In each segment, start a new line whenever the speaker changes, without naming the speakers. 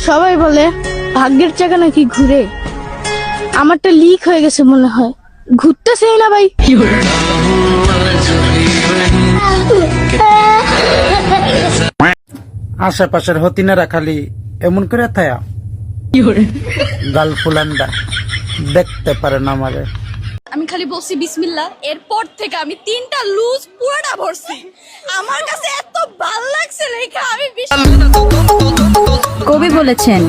সবাই বলে ভাগ্যের চাকা নাকি ঘুরে, আমারটা লিক হয়ে গেছে মনে হয়, ঘুরতেছেই না ভাই।
আশেপাশের হতিনারা খালি এমন করে থায়া গাল ফুলান্ডা দেখতে পারে না আমারে।
আমি খালি বলছি বিসমিল্লাহ, এরপর থেকে আমি 3টা লুজ পুরোটা ভরছি। আমার কাছে এত ভালো লাগছে লেখা, আমি
কবি বলেছেন,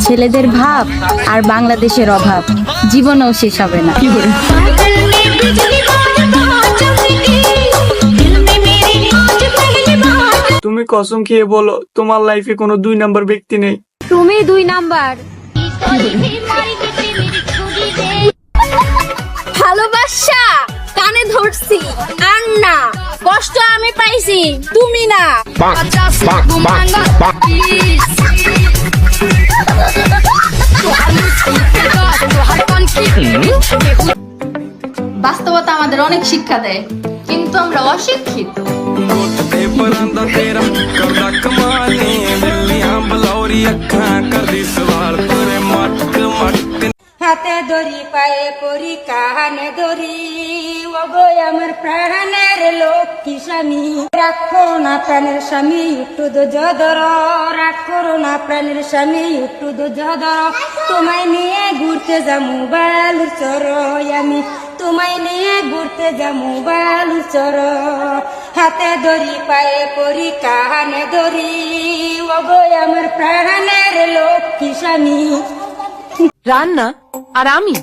ছেলেদের ভাব আর বাংলাদেশের অভাব জীবনেও শেষ হবে না।
তুমি কসম খেয়ে বলো তোমার লাইফে কোনো 2 নাম্বার ব্যক্তি নেই।
তুমি 2 নাম্বার।
ভালোবাসা কানে ধরছি আর না, কষ্ট আমি পাইছি তুমি না।
বাস্তবতা আমাদের অনেক শিক্ষা দেয়, কিন্তু আমরা অশিক্ষিত।
হাতে দড়ি পায়ে পরি কানে দড়ি, ও গো আমার প্রাণের লক্ষ্মী স্বামী, রাখো না প্রাণের স্বামী একটু ধর, রাখো না প্রাণের স্বামী একটু ধর। তোমায় নিয়ে ঘুরতে যাবো বালুর চর, আমি তোমায় নিয়ে ঘুরতে যাবো বালুর চর। হাতে দড়ি পায়ে পরি কানে দড়ি, ও গো আমার প্রাণের লক্ষ্মী স্বামী।
রান্না আর আমি,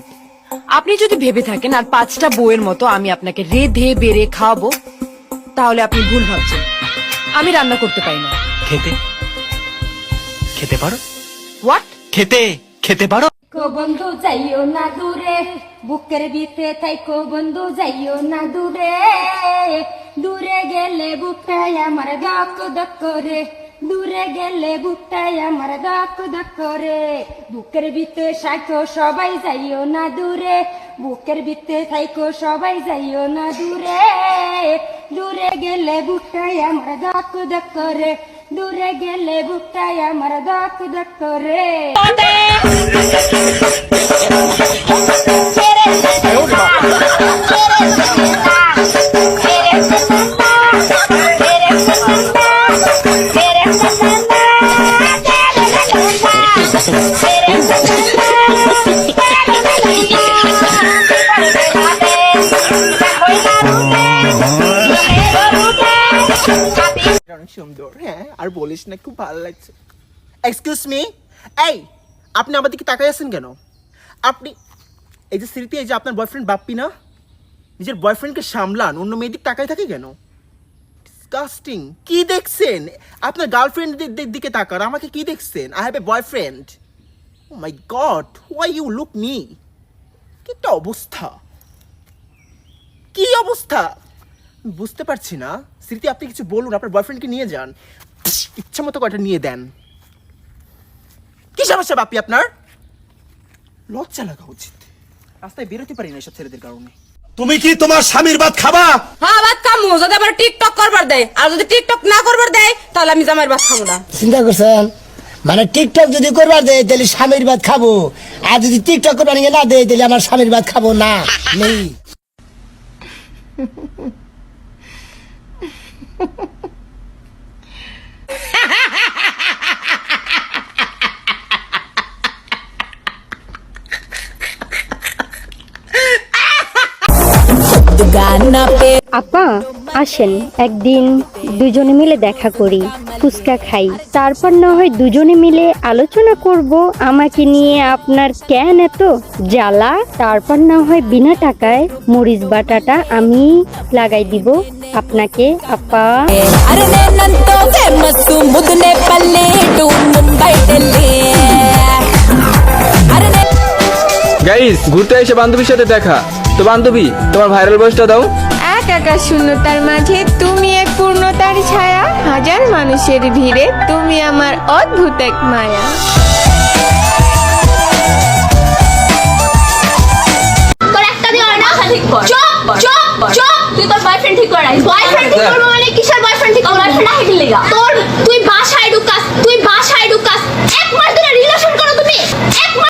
আপনি যদি ভেবে থাকেন আর 5টা বউয়ের মতো আমি আপনাকে রেধে বেড়ে খাওয়াবো, তাহলে আপনি ভুল ভাবছেন। আমি রান্না করতে পারি না।
খেতে পারো?
হোয়াট?
খেতে পারো?
বন্ধু যাইও না দূরে, বুকের ভিতরে থাইকো বন্ধু যাইও না দূরে, দূরে গেলে বুকটাই আমার দক দক করে, দূরে গেলে বুকটাই আমার দক দক করে। বুকের ভিতরে থাইকো সবাই যাইও না দূরে, বুকের ভিতরে থাইকো সবাই যাইও না দূরে, দূরে গেলে বুকটাই আমার দক দক করে, দূরে গেলে বুকটাই আমার দক দক করে।
অনেক সুন্দর, হ্যাঁ আর বলিস না, খুব ভালো লাগছে। এক্সকিউজ মি, এই আপনি আমার দিকে তাকাই আছেন কেন? আপনি এই যে স্মৃতি, এই যে আপনার বয়ফ্রেন্ড বাপ্পি না, নিজের বয়ফ্রেন্ডকে সামলান, অন্য মেয়ের দিকে তাকাই থাকে কেন? ডিসগাস্টিং। কি দেখছেন? আপনার গার্লফ্রেন্ডের দিকে তাকান, আমাকে কি দেখছেন? I have a boyfriend. Oh my god, why you look me? কি একটা অবস্থা, কি অবস্থা বুঝতে পারছি না। স্মৃতি আপনি কিছু বলুন, আপনার বয়ফ্রেন্ডকে নিয়ে যান, ইচ্ছা মতো কয়টা নিয়ে দেন। কি সমস্যা বাপি আপনার? লজ্জা লাগা উচিত, রাস্তায় বেরোতে পারি না এসব ছেলেদের কারণে।
তুমি কি তোমার স্বামীর ভাত খাবা?
হ্যাঁ ভাত খামু, যদি আবার টিকটক করবার দেয়, আর যদি টিকটক না করবার দেয় তাহলে আমি জামাইয়ের ভাত খাবো না।
চিন্তা করছেন? মানে টিকটক যদি করবার দেয় তাহলে স্বামীর ভাত খাবো, আর যদি টিকটক করবার না দেয় তাহলে আমার স্বামীর ভাত খাবো না। নেই
আপা আসেন, একদিন দুজনে মিলে দেখা করি, ফুচকা খাই, তারপর না হয় দুজনে মিলে আলোচনা করব আমাকে নিয়ে আপনার কেন এত জ্বালা, তারপর না হয় বিনা টাকায় মরিচ বাটাটা আমি লাগাই দিব আপনাকে আপা।
গাইস, ঘুরতে এসে বান্ধবীর সাথে দেখা। তো বান্ধবী, তোমার ভাইরাল বয়সটা দাও।
এক একা শূন্যতার মাঝে তুমি এক পূর্ণতার ছায়া, হাজার মানুষের ভিড়ে তুমি আমার অদ্ভুত এক মায়া।
তোর একটা দিয়ে না ঠিক কর। চুপ চুপ চুপ, তুই তোর বয়ফ্রেন্ড ঠিক কর। বয়ফ্রেন্ড ঠিক করব মানে কিসের বয়ফ্রেন্ড ঠিক করব? বয়ফ্রেন্ড না হিলি লাগা।